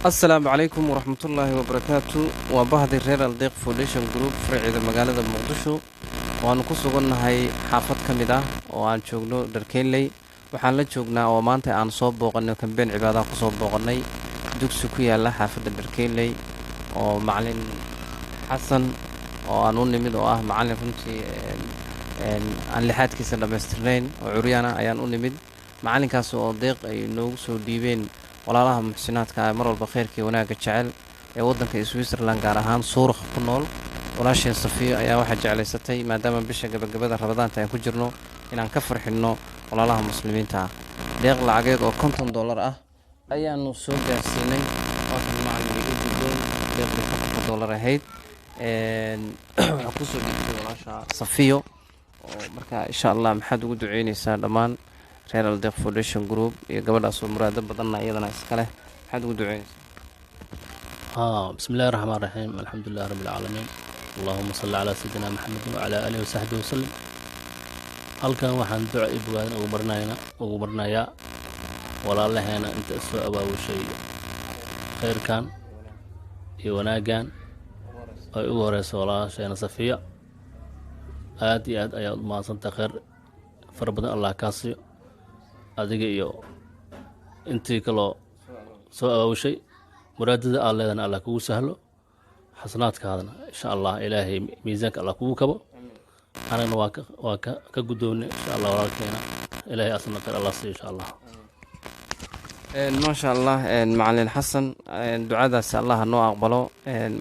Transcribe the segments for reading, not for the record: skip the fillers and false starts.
asalaamu calaykum waraxmatullaahi wabarakaatu. waa bahdi reer aldeeq foundation group farciida magaalada muqdisho. waanu ku sugannahay xaafad ka mid ah oo aan joogno dharkeynley. waxaan la joognaa oo maanta aan soo booqanay kambeen cibaadaha ku soo booqannay dugsi ku yaalla xaafadda dharkeynley oo macalin xasan oo aan u nimid oo ah macalin runtii aan lixaadkiisa dhammaystirnayn oo curyaana ayaan u nimid. macalinkaas oo deeq ay noogu soo dhiibeen walaalaha muxsinaadka mar walba khayrkii wanaagga jecel ee waddanka Switzerland gaar ahaan Suurakh ku nool. walaasheen Safiyo ayaa waxaa jeclaysatay maadaama bisha gabagabada Ramadaanta ay ku jirno inaan ka farxino walaalaha muslimiinta ah. deeq lacageed oo $50 ah ayaanu soo gaarsiinay waxaan macalimiinta guddoon deeqda $50 ahayd. waxaa ku soo dhiibtay walaasha Safiyo oo marka insha Allah maxaad ugu duceynaysaa dhammaan reer aldeeq foundation group iyo gabadhaas oo muraado badanna iyadana iska leh maxaad ugu duceynaysaa؟ بسم الله الرحمن الرحيم الحمد لله رب العالمين اللهم صل على سيدنا محمد وعلى آله وصحبه وسلم. halkan waxaan duco ibwaan ugu barnayaa walaalaheena inta soo abaabushay khayrkan iyo wanaagan ay ugu horeyso walaasheena Safiya. aad iyo aad ayaad u mahadsantahay, khayr fara badan Allah ka siiyo adiga iyo intii kaloo soo abaabushay. muraadada aad leedana Allah kugu sahlo, xasanaadkaadana insha Allah ilaahay miisaanka Allah kugu kabo. anagana waa ka guddoonay insha Allah walaalkeena ilaahay asna khayr Allah siiyo insha Allah. maasha Allah macalin xasan ducadaas Allah noo aqbalo.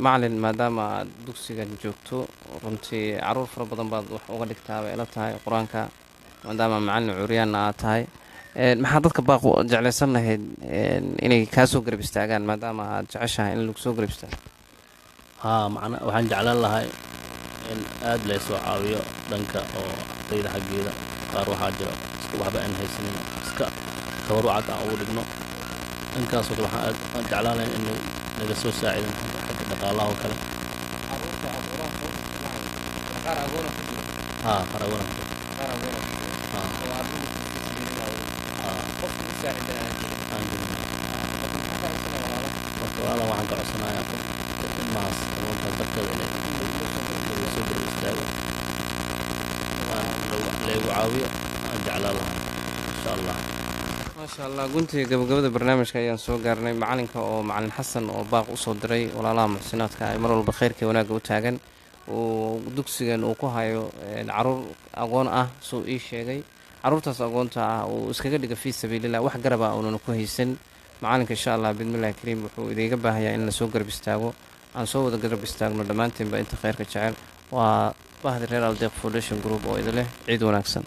macalin maadaama aad dugsigan joogto runtii caruur fara badan baad wax uga dhigtaa bay ila tahay qur-aanka maadaama macalin curyaanna aad tahay. maxaa dadka baaq jeclaysan lahayd inay kaa soo garab istaagaan maadaama aad jeceshahay in lagu soo garab istaago؟ waxaan jeclaan lahay in aad laysoo caawiyo dhanka oo ardayda xaggeeda. qaar waxaa jira iska waxba aan haysanin iska tabarucad aan ugu dhigno. dhankaasoo kale waxaan jeclaan lahay in naga soo saacido xagga dhaqaalaha oo kale. qaar agoona walaala waxaan ka codsanayaa ilmahaas darteeda inay soo garab istaago lagu caawiyo aan jeclaan lahaa insha Allah. maasha Allah guntiga gabagabada barnaamijka ayaan soo gaarnay. macalinka oo macalin xasan oo baaq u soo diray walaalaha muxsinaadka ay mar walba khayrkii wanaagga u taagan uu dugsigan uu ku hayo caruur aqoon ah soo ii sheegay. caruurtaas aqoonta ah uu iskaga dhiga fii sabiilillah wax garaba uunan ku haysan. macalinka insha Allah bismillahi kariim wuxuu idiga baahayaa in la soo garab istaago aan soo wada garab istaagno dhammaantiinba inta khayrka jecel. waa bahdi reer aldeeq foundation group oo idin leh ciid wanaagsan.